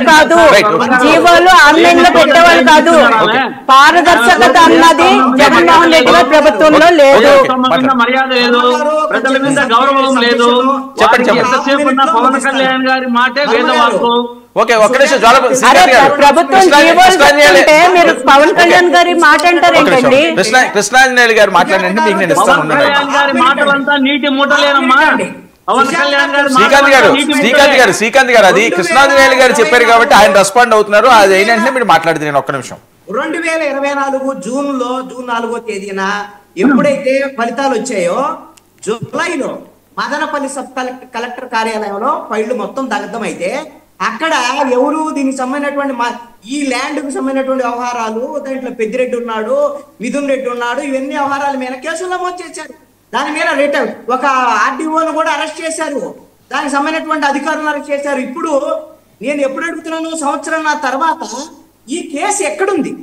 పెట్టేవాళ్ళు కాదు, జీవోలు ఆన్లైన్ లో పెట్టేవాళ్ళు కాదు. పారదర్శకత అన్నది జగన్మోహన్ రెడ్డి గారి ప్రభుత్వంలో లేదు. మర్యాద లేదు, ప్రజల మీద గౌరవం లేదు. పవన్ కళ్యాణ్ గారి మాటే వేదవాక్కు. ప్రభుత్వం జీవోలు మీరు పవన్ కళ్యాణ్ గారి మాట అంటారు ఏంటండి? కృష్ణాంజనేయులు గారు మాట్లాడండి, మీకు నేను ఇస్తాను. పవన్ కళ్యాణ్ గారి మాటలంతా నీటి మూటలేనమ్మా. పవన్ కళ్యాణ్ గారు శ్రీకాంత్ గారు అది కృష్ణాంజనేయులు గారు చెప్పారు కాబట్టి ఆయన రెస్పాండ్ అవుతున్నారు. అది ఏంటంటే మీరు మాట్లాడితే నేను ఒక్క నిమిషం. 2024 జూన్ 4వ తేదీన ఎప్పుడైతే ఫలితాలు వచ్చాయో జూలైలో మదనపల్లి సబ్ కలెక్టర్ కార్యాలయంలో ఫైళ్లు మొత్తం దగ్ధం అయితే అక్కడ ఎవరు దీనికి సంబంధించినటువంటి ఈ ల్యాండ్ కు సంబంధించినటువంటి వ్యవహారాలు, దాంట్లో పెద్దిరెడ్డి ఉన్నాడు, మిథున్ రెడ్డి ఉన్నాడు, ఇవన్నీ వ్యవహారాల మీద కేసులు నమోదు చేశారు. దాని మీద ఒక ఆర్డీఓను కూడా అరెస్ట్ చేశారు, దానికి సంబంధించినటువంటి అధికారులను అరెస్ట్ చేశారు. ఇప్పుడు నేను ఎప్పుడు అడుగుతున్నాను, సంవత్సరం తర్వాత ఈ కేసు ఎక్కడుంది,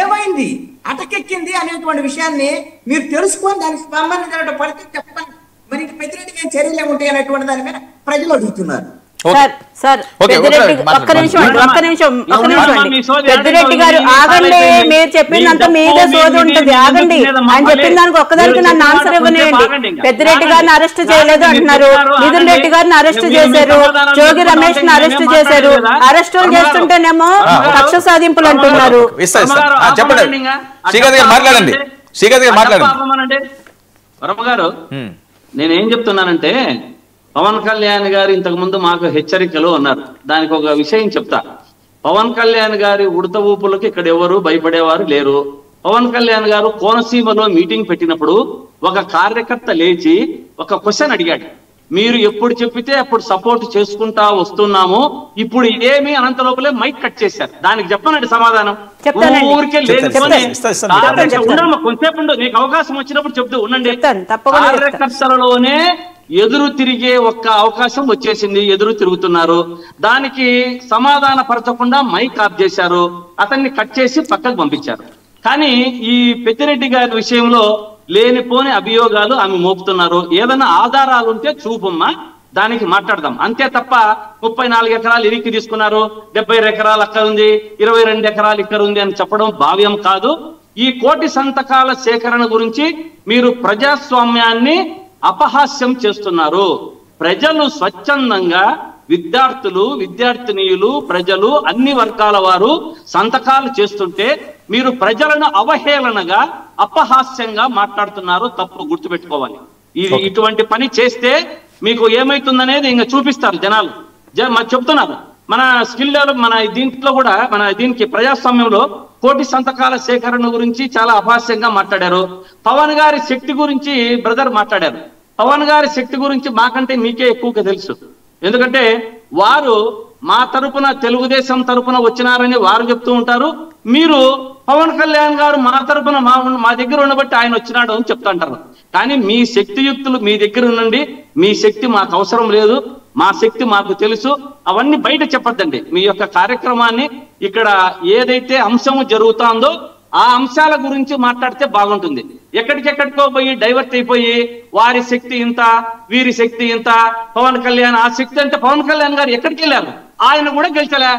ఏమైంది, అటకెక్కింది అనేటువంటి విషయాన్ని మీరు తెలుసుకొని దానికి సంబంధించిన ఫలితం చెప్పండి. మరి ఇంక పెద్దిరెడ్డి మీద చర్యలు ఏముంటాయి అనేటువంటి దాని మీద ప్రజలు అడుగుతున్నారు. ఒక్క నిమిషం పెద్దిరెడ్డి గారు ఆగండి, మీరు చెప్పినంత మీదే సోది ఉంటుంది, ఆగండి. ఆయన చెప్పిన దానికి ఒక్కదానికి నన్ను ఆన్సర్ ఇవ్వనియండి. పెద్దిరెడ్డి గారిని అరెస్ట్ చేయలేదు అంటున్నారు, మిథున్ రెడ్డి గారిని అరెస్ట్ చేశారు, జోగి రమేష్ ని అరెస్ట్ చేశారు. అరెస్టులు చేస్తుంటేనేమో కక్ష సాధింపులు అంటున్నారు. గారు నేనేం చెప్తున్నానంటే, పవన్ కళ్యాణ్ గారు ఇంతకు ముందు మాకు హెచ్చరికలు అన్నారు. దానికి ఒక విషయం చెప్తా. పవన్ కళ్యాణ్ గారి ఉడత ఊపులకి ఇక్కడ ఎవరు భయపడేవారు లేరు. పవన్ కళ్యాణ్ గారు కోనసీమలో మీటింగ్ పెట్టినప్పుడు ఒక కార్యకర్త లేచి ఒక క్వశ్చన్ అడిగాడు. మీరు ఎప్పుడు చెప్పితే అప్పుడు సపోర్ట్ చేసుకుంటా వస్తున్నాము, ఇప్పుడు ఏమి అనంత లోపలే మైక్ కట్ చేశారు. దానికి చెప్పనండి సమాధానం. ఊరికే కొంచెంసేపు ఉండు, నీకు అవకాశం వచ్చినప్పుడు చెప్తూ ఉండండి. కార్యకర్తలలోనే ఎదురు తిరిగే ఒక్క అవకాశం వచ్చేసింది, ఎదురు తిరుగుతున్నారు. దానికి సమాధాన పరచకుండా మైక్ ఆఫ్ చేశారు, అతన్ని కట్ చేసి పక్కకు పంపించారు. కానీ ఈ పెద్దిరెడ్డి గారి విషయంలో లేనిపోని అభియోగాలు ఆమె మోపుతున్నారు. ఏదైనా ఆధారాలు ఉంటే చూపమ్మా, దానికి మాట్లాడదాం. అంతే తప్ప 34 ఎకరాలు ఇరికి తీసుకున్నారు, 72 ఎకరాలు అక్కడ ఉంది, 22 ఎకరాలు ఇక్కడ ఉంది అని చెప్పడం భావ్యం కాదు. ఈ 1 కోటి సంతకాల సేకరణ గురించి మీరు ప్రజాస్వామ్యాన్ని అపహాస్యం చేస్తున్నారు. ప్రజలు స్వచ్ఛందంగా, విద్యార్థులు, విద్యార్థినీయులు, ప్రజలు, అన్ని వర్గాల వారు సంతకాలు చేస్తుంటే మీరు ప్రజలను అవహేళనగా, అపహాస్యంగా మాట్లాడుతున్నారు. తప్పు గుర్తుపెట్టుకోవాలి. ఇటువంటి పని చేస్తే మీకు ఏమైతుందనేది ఇంకా చూపిస్తారు జనాలు. చెప్తున్నారు మన స్కిల్ డెవలప్, మన దీంట్లో కూడా, మన దీనికి ప్రజాస్వామ్యంలో 1 కోటి సంతకాల సేకరణ గురించి చాలా అపహాస్యంగా మాట్లాడారు. పవన్ గారి శక్తి గురించి బ్రదర్ మాట్లాడారు. పవన్ గారి శక్తి గురించి మాకంటే మీకే ఎక్కువగా తెలుసు. ఎందుకంటే వారు మా తరపున, తెలుగుదేశం తరపున వచ్చినారని వారు చెప్తూ ఉంటారు. మీరు పవన్ కళ్యాణ్ గారు మా తరపున మా దగ్గర ఉండబట్టి ఆయన వచ్చినాడు అని చెప్తుంటారు. కానీ మీ శక్తియుక్తులు మీ దగ్గర ఉండండి. మీ శక్తి మాకు అవసరం లేదు, మా శక్తి మాకు తెలుసు. అవన్నీ బయట చెప్పొద్దండి. మీ యొక్క కార్యక్రమాన్ని ఇక్కడ ఏదైతే అంశము జరుగుతుందో ఆ అంశాల గురించి మాట్లాడితే బాగుంటుంది. ఎక్కడికెక్కడికో పోయి డైవర్ట్ అయిపోయి వారి శక్తి ఇంత, వీరి శక్తి ఇంత, పవన్ కళ్యాణ్ ఆ శక్తి అంటే, పవన్ కళ్యాణ్ గారు ఎక్కడికి వెళ్ళారు? ఆయన కూడా గెలిచలే.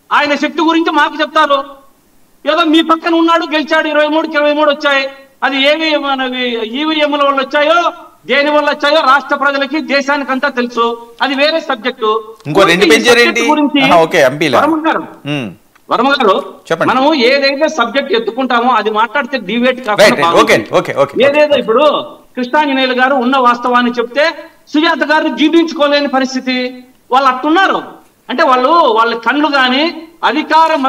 ఆయన శక్తి గురించి మాకు చెప్తారు. ఏదో మీ పక్కన ఉన్నాడు, గెలిచాడు, 23 వచ్చాయి. అది ఈవీఎంల వల్ల వచ్చాయో, దేని వల్ల వచ్చాయో రాష్ట్ర ప్రజలకి, దేశానికంతా తెలుసు. అది వేరే సబ్జెక్టు. వర్మ గారు, మనము ఏదైతే సబ్జెక్ట్ ఎత్తుకుంటామో అది మాట్లాడితే డివేట్ కాకుండా, ఏదేదో ఇప్పుడు కృష్ణాంజనేయులు గారు ఉన్న వాస్తవాన్ని చెప్తే సుజాత గారు జీర్ణించుకోలేని పరిస్థితి. వాళ్ళు అట్టున్నారు అంటే వాళ్ళ కళ్ళు గాని అధికారం.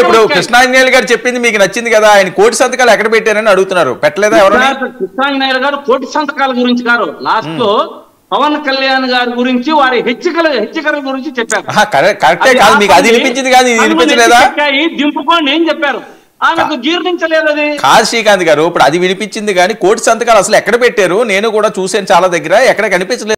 ఇప్పుడు కృష్ణాంజనేయులు గారు చెప్పింది మీకు నచ్చింది కదా, ఆయన 1 కోటి సంతకాలు ఎక్కడ పెట్టారని అడుగుతున్నారు. పెట్టలేదా ఎవరు? కృష్ణాంజనేయులు గారు 1 కోటి సంతకాల గురించి గారు లాస్ట్ లో పవన్ కళ్యాణ్ గారి గురించి, వారి హెచ్చరికల గురించి చెప్పారు. దింపుకోండి ఏం చెప్పారు? ఆమెకు జీర్ణించలేదు. అది కాదు శ్రీకాంత్ గారు, ఇప్పుడు అది వినిపించింది కానీ 1 కోటి సంతకాలు అసలు ఎక్కడ పెట్టారు? నేను కూడా చూసాను చాలా దగ్గర, ఎక్కడ కనిపించలేదు.